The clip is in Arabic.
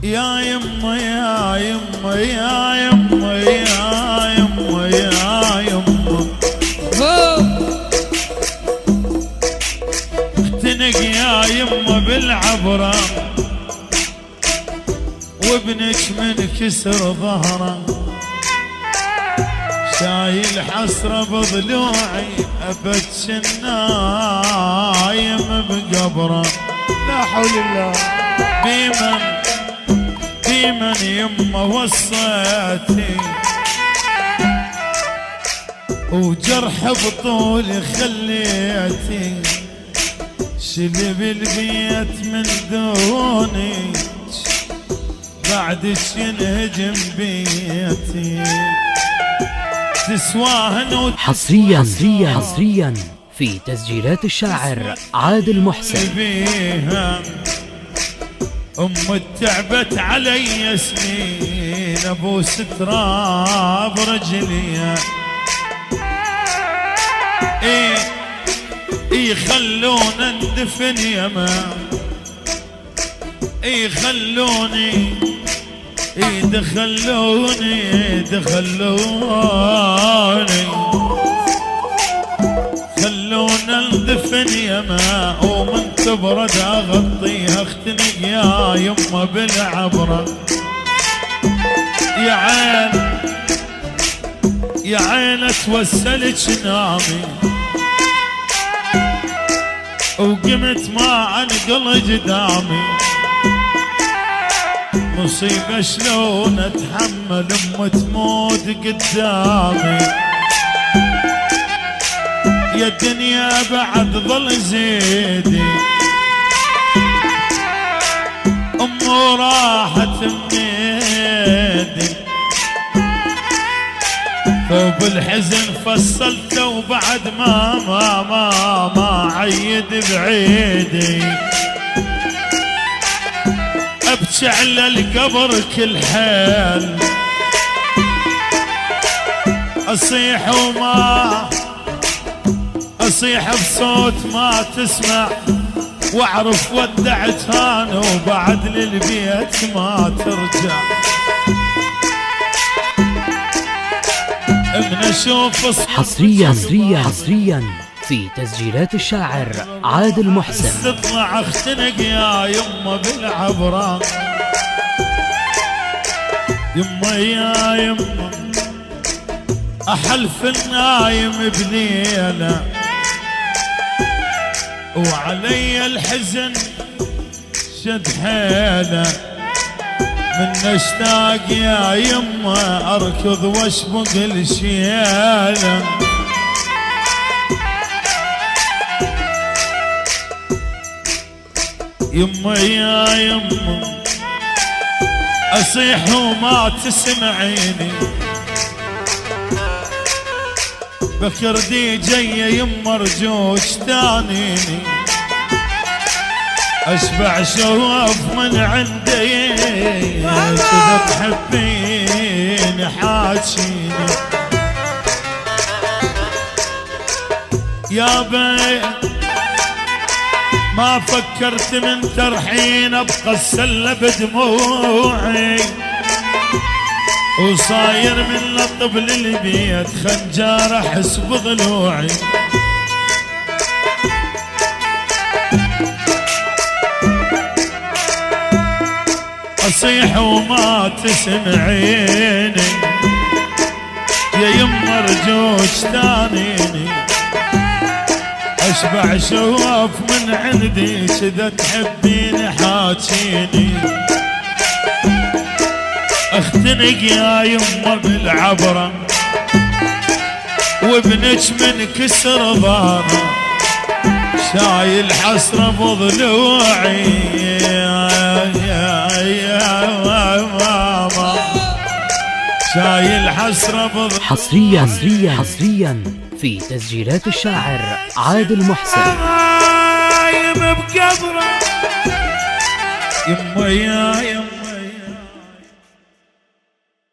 يا يما يا يما يا يما يا يما يا يما اختنق يا يما بالعبرة وابنك من كسر ظهره شايل حسرة بضلوعي أبد نايم بقبره لا حول الله بمن يما وصيتي وجرح بطولي خليتي شلب البيت من دوني بعدك ينهجم بيتي تسواهن حصريا في تسجيلات الشاعر عادل محسن. تعبت علي سنين ابوس تراب رجلي خلونا اندفن يما خلوني خلونا اندفن يما ومن تبرد اغطيها اختنق يا يما بالعبرة يا عين اتوسلك نامي وقمت ما انقل قدامي مصيبة شلون اتحمل ام تموت قدامي يا الدنيا بعد ظل زيدي امه راحت منيدي ثوب الحزن فصلته وبعد ما عيد بعيدي ابكي على القبر كل حال اصيح بصوت ما تسمع واعرف ودعت انا وبعد للبيت ما ترجع من اشوف حصريا في تسجيلات الشاعر عادل محسن. تطلع اختنق يا يما بالعبرة يما يا يما احلف النايم بليله وعلي الحزن شد حيله من اشتاق يا يما اركض واشبق الشياله يما يا يما اصيح وما تسمعيني بكردي جايه يما رجوك تانيني اشبع شوف من عندي كذا تحبيني حاجيني يا بي ما فكرت من ترحين ابقى السله بدموعي وصاير من لطب للبيت خنجار احس بضلوعي اصيح وما تسمعيني يا يما رجوك تانيني اشبع شواف من عندي كذا تحبيني حاجيني اختنق يا يما بالعبرة وابنك من كسر ظهره شايل حسرة بضلوعي يا ماما شايل حسرة بضلوعي. حصريا في تسجيلات الشاعر عادل محسن. نايم بقبره يما يا